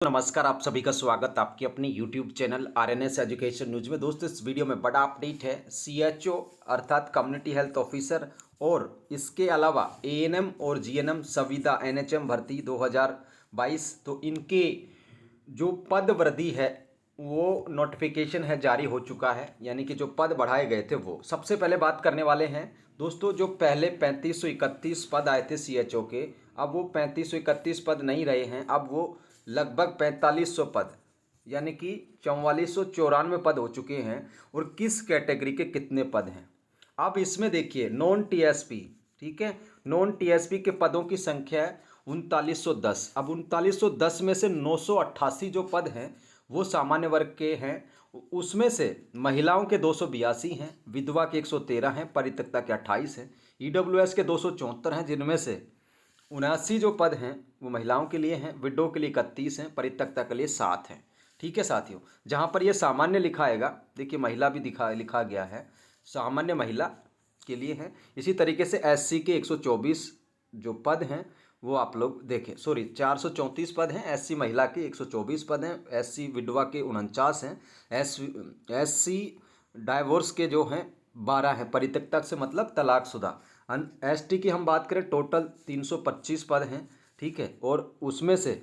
नमस्कार, आप सभी का स्वागत आपकी अपनी YouTube channel RNS education news में। दोस्तों, इस वीडियो में बड़ा अपडेट है। सीएचओ अर्थात कम्युनिटी हेल्थ ऑफिसर और इसके अलावा एएनएम और जीएनएम संविदा एनएचएम भर्ती 2022, तो इनके जो पद वृद्धि है वो नोटिफिकेशन है जारी हो चुका है। यानी कि जो पद बढ़ाए गए थे वो सबसे पहले बात करने वाले हैं। दोस्तों, जो पहले 3531 पद आए थे सीएचओ के, अब वो 3531 पद नहीं रहे हैं। अब वो लगभग 4500 पद यानी कि 4494 पद हो चुके हैं। और किस कैटेगरी के कितने पद हैं अब इसमें देखिए। नॉन टीएसपी, ठीक है, नॉन टीएसपी के पदों की संख्या है 3910। अब 3910 में से 988 जो पद हैं वो सामान्य वर्ग के हैं। उसमें से महिलाओं के 282 हैं, विधवा के 113 हैं, परित्यक्ता के 28 हैं, ईडब्ल्यूएस के 274 हैं, जिनमें से 79 जो पद हैं वो महिलाओं के लिए हैं, विडो के लिए 31 हैं, परित्यक्ता के लिए 7 हैं। ठीक है साथियों, जहाँ पर ये सामान्य लिखाएगा, देखिए महिला भी लिखा गया है, सामान्य महिला के लिए है। इसी तरीके से एससी के 124 जो पद हैं वो आप लोग देखें, सॉरी 434 पद हैं। एससी महिला के 124 पद हैं, एससी विधवा के 49 हैं, एससी डाइवोर्स के जो हैं 12 हैं, परित्यक्ता से मतलब तलाकशुदा। एसटी की हम बात करें, टोटल 325 पद हैं, ठीक है। और उसमें से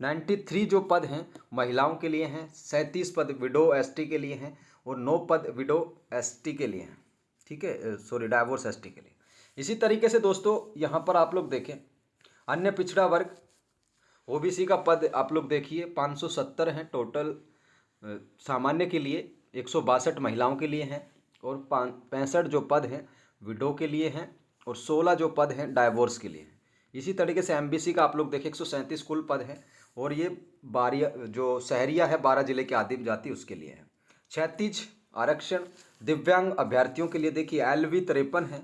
93 जो पद हैं महिलाओं के लिए हैं, 37 पद विडो एसटी के लिए हैं और 9 पद विडो एसटी के लिए हैं, ठीक है, सॉरी डाइवोर्स एसटी के लिए। इसी तरीके से दोस्तों यहाँ पर आप लोग देखें, अन्य पिछड़ा वर्ग ओबीसी का पद आप लोग देखिए 570 हैं टोटल। सामान्य के लिए 162 महिलाओं के लिए हैं और 65 जो पद हैं विडो के लिए हैं और 16 जो पद हैं डाइवोर्स के लिए हैं। इसी तरीके से एमबीसी का आप लोग देखें 137 कुल पद हैं और ये बारिया जो शहरिया है 12 जिले के आदिम जाति उसके लिए है। क्षैतिज आरक्षण दिव्यांग अभ्यर्थियों के लिए देखिए एलवी 53 है,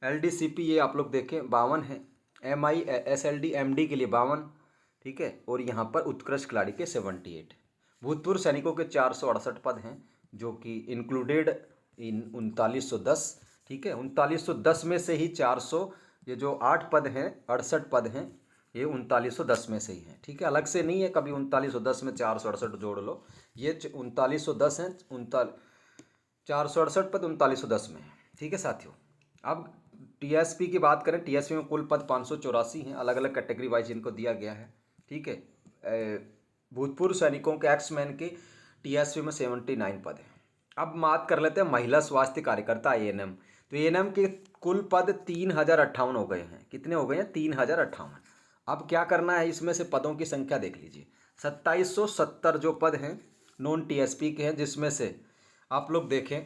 एलडीसीपी ये आप लोग देखें 52 है, एमआई एसएलडी एमडी के लिए 52, ठीक है। और यहाँ पर उत्कृष्ट खिलाड़ी के 78। भूतपूर्व सैनिकों के 468 पद हैं जो कि इंक्लूडेड इन 3910, ठीक है। 3910 में से ही 400 ये जो 8 पद हैं 68 पद हैं ये 3910 में से ही हैं, ठीक है, अलग से नहीं है। कभी 3910 में 468 जोड़ लो, ये 3910 हैं, 468 पद 3910 में है, ठीक है साथियों। अब टीएसपी की बात करें, टीएसपी में कुल पद 584 हैं, अलग अलग कैटेगरी वाइज इनको दिया गया है, ठीक है। भूतपूर्व सैनिकों के एक्समैन के टीएसपी में 79 पद हैं। अब बात कर लेते हैं महिला स्वास्थ्य कार्यकर्ता एएनएम। तो एएनएम के कुल पद 3058 हो गए हैं। कितने हो गए हैं? 3058। अब क्या करना है, इसमें से पदों की संख्या देख लीजिए। 2770 जो पद हैं नॉन टीएसपी के हैं, जिसमें से आप लोग देखें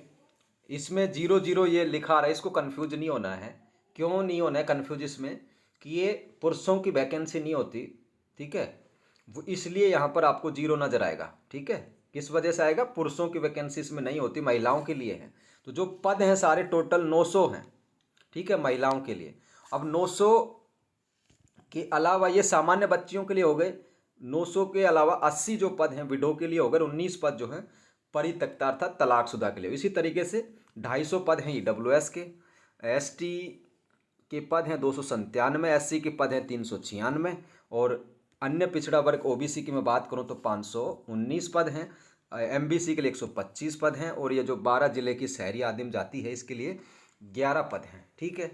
इसमें 00 ये लिखा आ रहा है, इसको कन्फ्यूज नहीं होना है। क्यों नहीं होना है कन्फ्यूज इसमें? कि ये पुरुषों की वैकेंसी नहीं होती, ठीक है, वो इसलिए यहाँ पर आपको 0 नजर आएगा, ठीक है। किस वजह से आएगा? पुरुषों की वैकेंसी इसमें नहीं होती, महिलाओं के लिए है। तो जो पद हैं सारे टोटल 900 हैं, ठीक है, महिलाओं के लिए। अब 900 के अलावा ये सामान्य बच्चियों के लिए हो गए। 900 के अलावा 80 जो पद हैं विडो के लिए हो गए। 19 पद जो हैं परित्यक्ता अर्थात तलाकशुदा के लिए। इसी तरीके से 250 पद हैं ईडब्ल्यूएस के, एसटी के पद हैं 297, एससी के पद हैं 396 और अन्य पिछड़ा वर्ग ओबीसी की मैं बात करूं तो 519 पद हैं। एमबीसी के लिए 125 पद हैं और ये जो 12 जिले की शहरी आदिम जाति है इसके लिए 11 पद हैं, ठीक है।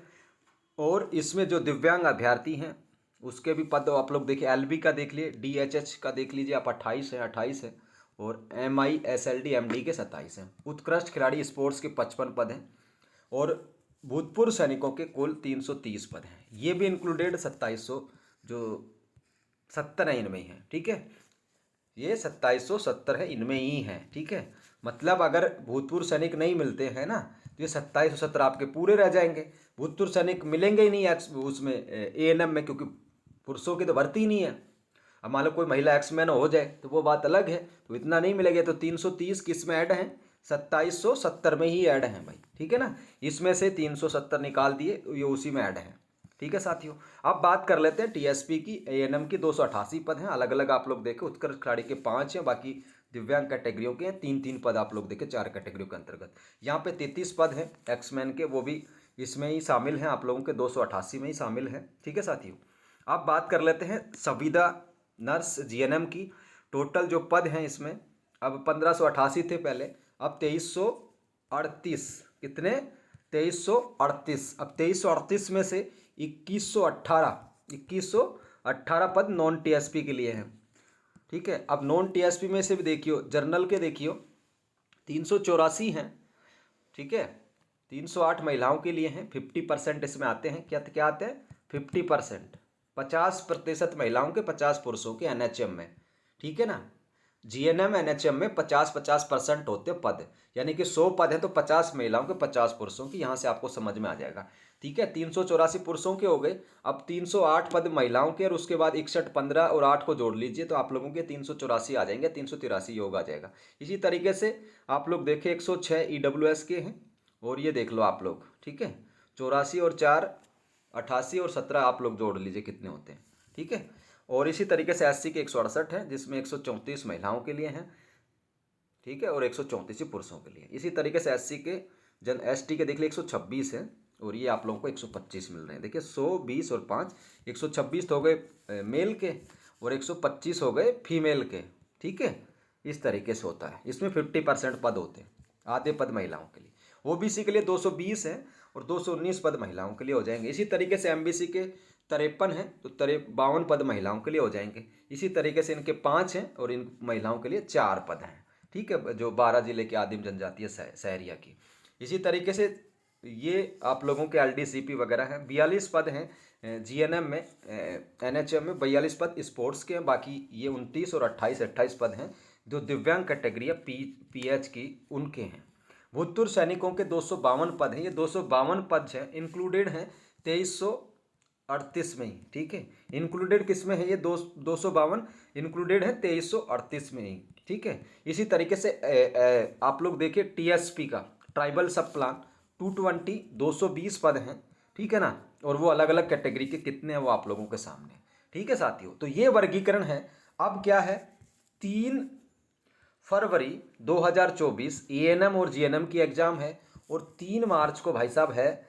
और इसमें जो दिव्यांग अभ्यर्थी हैं उसके भी पद आप लोग देखिए, एलबी का देख लिए, डीएचएच का देख लीजिए आप, 28 है और एमआई एसएलडी एमडी के 27 हैं। उत्कृष्ट खिलाड़ी स्पोर्ट्स के 55 पद हैं और भूतपूर्व सैनिकों के कुल 330 पद हैं। ये भी इंक्लूडेड 2700 जो 70 है इनमें ही है, ठीक है। ये 2770 है, इनमें ही है, ठीक है। मतलब अगर भूतपूर्व सैनिक नहीं मिलते हैं ना तो ये 2770 आपके पूरे रह जाएंगे। भूतपूर्व सैनिक मिलेंगे ही नहीं उसमें एएनएम में, क्योंकि पुरुषों की तो भर्ती ही नहीं है। अब मान लो कोई महिला एक्समैन हो जाए तो वो बात अलग है, तो इतना नहीं मिलेगा। तो 330 किस में ऐड है? 2770 में ही ऐड है भाई, ठीक है ना। इसमें से 370 निकाल दिए, ये उसी में ऐड है, ठीक है साथियों। अब बात कर लेते हैं टीएसपी की। एएनएम की 288 पद हैं, अलग अलग आप लोग देखें। उत्कृष्ट खिलाड़ी के 5 हैं, बाकी दिव्यांग कैटेगरियों के हैं 3-3 पद आप लोग देखें 4 कैटेगरियों के अंतर्गत। यहाँ पे 33 पद हैं एक्समैन के, वो भी इसमें ही शामिल हैं, आप लोगों के 288 में ही शामिल है, ठीक है साथियों। अब बात कर लेते हैं संविदा नर्स जीएनएम की टोटल जो पद हैं इसमें, अब 1588 थे पहले, अब 2338, कितने 2338। अब 2338 में से 2118 पद नॉन टीएसपी के लिए हैं। ठीक है, अब नॉन टीएसपी में से भी देखियो, जर्नल के देखियो 384 हैं। ठीक है, 308 महिलाओं के लिए हैं, 50% इसमें आते हैं। क्या क्या आते हैं? 50%, 50% महिलाओं के, 50 पुरुषों के एनएचएम में। ठीक है ना, जीएनएम एनएचएम में 50-50% होते पद, यानी कि 100 पद हैं तो 50 महिलाओं के 50 पुरुषों की। यहाँ से आपको समझ में आ जाएगा। ठीक है, 384 पुरुषों के हो गए। अब 308 पद महिलाओं के, और उसके बाद 61, 15 और 8 को जोड़ लीजिए तो आप लोगों के 384 आ जाएंगे, 383 योग आ जाएगा। इसी तरीके से आप लोग देखें 106 ईडब्ल्यूएस के हैं, और ये देख लो आप लोग। ठीक है, 84 और 4 88 और 17 आप लोग जोड़ लीजिए कितने होते हैं। ठीक है, और इसी तरीके से एससी के 168 हैं, जिसमें 134 महिलाओं के लिए हैं। ठीक है, और 134 पुरुषों के लिए। इसी तरीके से एससी के एसटी के देख लिए 126 हैं, और ये आप लोगों को 125 मिल रहे हैं। देखिए 100, 20 और 5, 126 तो हो गए मेल के, और 125 हो गए फीमेल के। ठीक है, इस तरीके से होता है। इसमें 50% पद होते हैं, आधे पद महिलाओं के लिए। ओबीसी के लिए 220 हैं, और 219 पद महिलाओं के लिए हो जाएंगे। इसी तरीके से एमबीसी के 53 हैं, तो 52 पद महिलाओं के लिए हो जाएंगे। इसी तरीके से इनके 5 हैं, और इन महिलाओं के लिए 4 पद हैं। ठीक है, जो 12 जिले के आदिम जनजातीय शहरिया की। इसी तरीके से ये आप लोगों के एलडीसीपी वगैरह हैं। 42 पद हैं जीएनएम में, एनएचएम में 42 पद स्पोर्ट्स के हैं। बाकी ये 29 और 28 पद हैं जो दिव्यांग कैटेगरी है पीएच की, उनके हैं। भूतपूर्व सैनिकों के 252 पद हैं। ये 252 पद हैं, इंक्लूडेड हैं 2338 में ही। ठीक है, इंक्लूडेड किस में है? ये 252 इंक्लूडेड है 2338 में ही। ठीक है, इसी तरीके से आप लोग देखिए टीएसपी का, ट्राइबल सब प्लान 220, 220 पद हैं। ठीक है ना, और वो अलग अलग कैटेगरी के कितने हैं वो आप लोगों के सामने। ठीक है साथियों, तो ये वर्गीकरण है। अब क्या है, 3 फरवरी 2024 एएनएम और जीएनएम की एग्जाम है, और 3 मार्च को भाई साहब है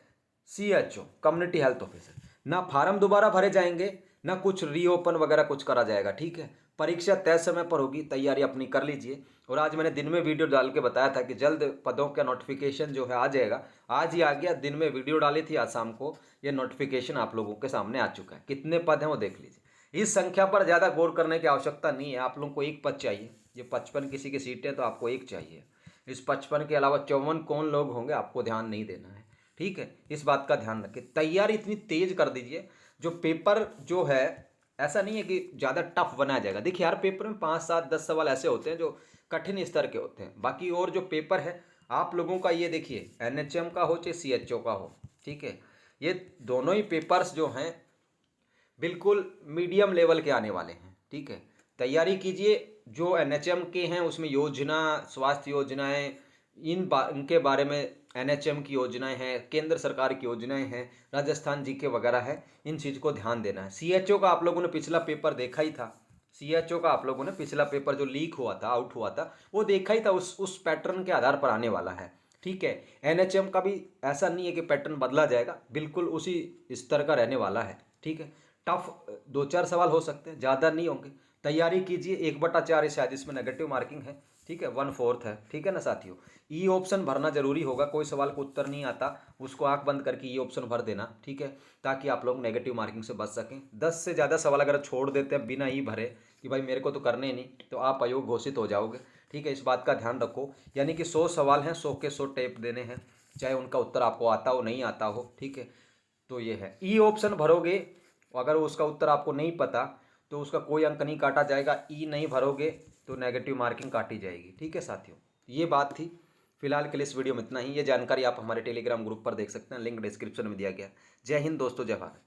सीएचओ कम्युनिटी हेल्थ ऑफिसर। ना फार्म दोबारा भरे जाएंगे, ना कुछ रीओपन वगैरह कुछ करा जाएगा। ठीक है, परीक्षा तय समय पर होगी, तैयारी अपनी कर लीजिए। और आज मैंने दिन में वीडियो डाल के बताया था कि जल्द पदों का नोटिफिकेशन जो है आ जाएगा। आज ही आ गया, दिन में वीडियो डाली थी, आज शाम को ये नोटिफिकेशन आप लोगों के सामने आ चुका है। कितने पद हैं वो देख लीजिए। इस संख्या पर ज़्यादा गौर करने की आवश्यकता नहीं है। आप लोगों को एक पद चाहिए। ये 55 किसी की सीटें, तो आपको एक चाहिए। इस 55 के अलावा 54 कौन लोग होंगे आपको ध्यान नहीं देना है। ठीक है, इस बात का ध्यान रखें। तैयारी इतनी तेज कर दीजिए, जो पेपर जो है ऐसा नहीं है कि ज़्यादा टफ बनाया जाएगा। देखिए यार, पेपर में 5, 7, 10 सवाल ऐसे होते हैं जो कठिन स्तर के होते हैं। बाकी और जो पेपर है आप लोगों का, ये देखिए एनएचएम का हो चाहे सीएचओ का हो, ठीक है, ये दोनों ही पेपर्स जो हैं बिल्कुल मीडियम लेवल के आने वाले हैं। ठीक है, तैयारी कीजिए। जो एनएचएम के हैं उसमें योजना, स्वास्थ्य योजनाएं, इनके बारे में एनएचएम की योजनाएं हैं, केंद्र सरकार की योजनाएं हैं, राजस्थान जीके वगैरह है, इन चीज़ को ध्यान देना है। सीएचओ का आप लोगों ने पिछला पेपर देखा ही था। सीएचओ का आप लोगों ने पिछला पेपर जो लीक हुआ था, आउट हुआ था, वो देखा ही था। उस पैटर्न के आधार पर आने वाला है। ठीक है, एनएचएम का भी ऐसा नहीं है कि पैटर्न बदला जाएगा, बिल्कुल उसी स्तर का रहने वाला है। ठीक है, टफ 2-4 सवाल हो सकते हैं, ज़्यादा नहीं होंगे। तैयारी कीजिए। 1/4 शायद इसमें नेगेटिव मार्किंग है। ठीक है, 1/4 है। ठीक है ना साथियों, ई ऑप्शन भरना जरूरी होगा। कोई सवाल का उत्तर नहीं आता, उसको आंख बंद करके ई ऑप्शन भर देना। ठीक है, ताकि आप लोग नेगेटिव मार्किंग से बच सकें। 10 से ज़्यादा सवाल अगर छोड़ देते हैं बिना ई भरे कि भाई मेरे को तो करने नहीं, तो आप अयोग्य घोषित हो जाओगे। ठीक है, इस बात का ध्यान रखो। यानी कि 100 सवाल हैं, 100 के 100 टेप देने हैं, चाहे उनका उत्तर आपको आता हो नहीं आता हो। ठीक है, तो ये है। ई ऑप्शन भरोगे, अगर उसका उत्तर आपको नहीं पता तो उसका कोई अंक नहीं काटा जाएगा। ई नहीं भरोगे तो नेगेटिव मार्किंग काटी जाएगी। ठीक है साथियों, ये बात थी। फिलहाल के लिए इस वीडियो में इतना ही। ये जानकारी आप हमारे टेलीग्राम ग्रुप पर देख सकते हैं, लिंक डिस्क्रिप्शन में दिया गया। जय हिंद दोस्तों, जय भारत।